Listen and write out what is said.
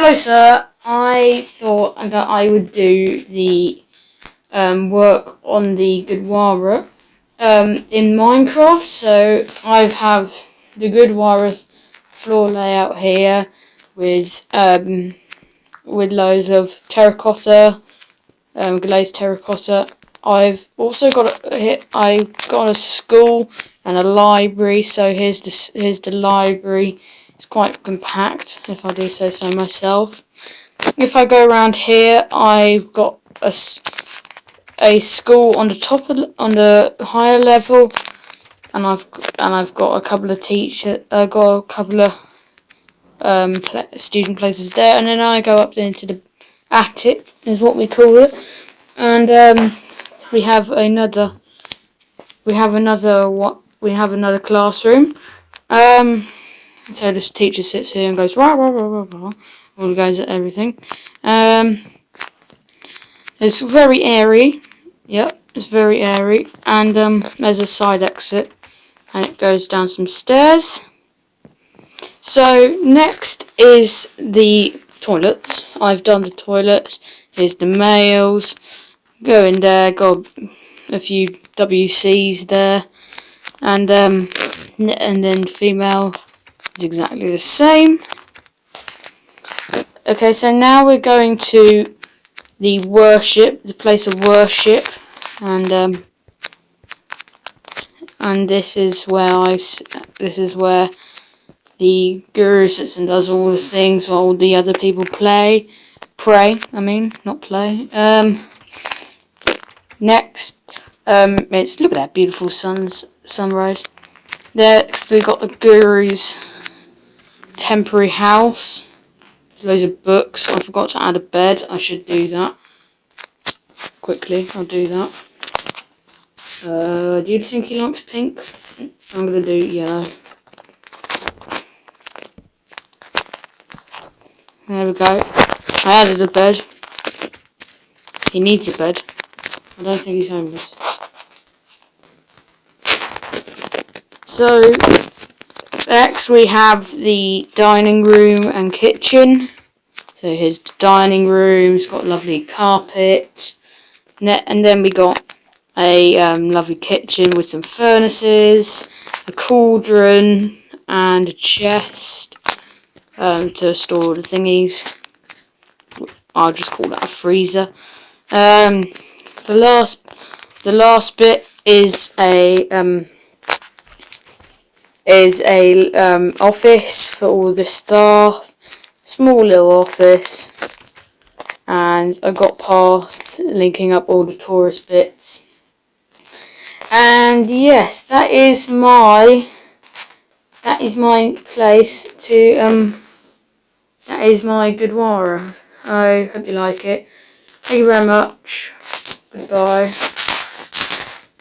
Hello, sir. I thought that I would do the work on the gurdwara in Minecraft. So I have the gurdwara floor layout here with loads of terracotta, glazed terracotta. I've also got a school and a library. So here's the library. It's quite compact, if I do say so myself. If I go around here, I've got a school on the higher level, and I've got a couple of student places there, and then I go up into the attic, is what we call it, and we have another classroom. So this teacher sits here and goes rah rah rah rah rah, all goes at everything. It's very airy. Yep, it's very airy. And there's a side exit, and it goes down some stairs. So next is the toilets. I've done the toilets. Here's the males. Go in there. Got a few WCs there, and then female is exactly the same. Okay, so now we're going to the place of worship, and this is where the guru sits and does all the things while all the other people pray. Not play. Next, it's look at that beautiful sunrise. Next, we got the guru's temporary house. Loads of books. I forgot to add a bed. I should do that quickly. I'll do that. Do you think he likes pink? I'm gonna do yellow. There we go. I added a bed. He needs a bed. I don't think he's homeless. So next we have the dining room and kitchen. So here's the dining room. It's got lovely carpet. And then we got a lovely kitchen with some furnaces, a cauldron, and a chest to store all the thingies. I'll just call that a freezer. The last bit is a office for all the staff. Small little office, and I've got paths linking up all the tourist bits. And yes, that is my place to that is my gurdwara. I hope you like it. Thank you very much. Goodbye.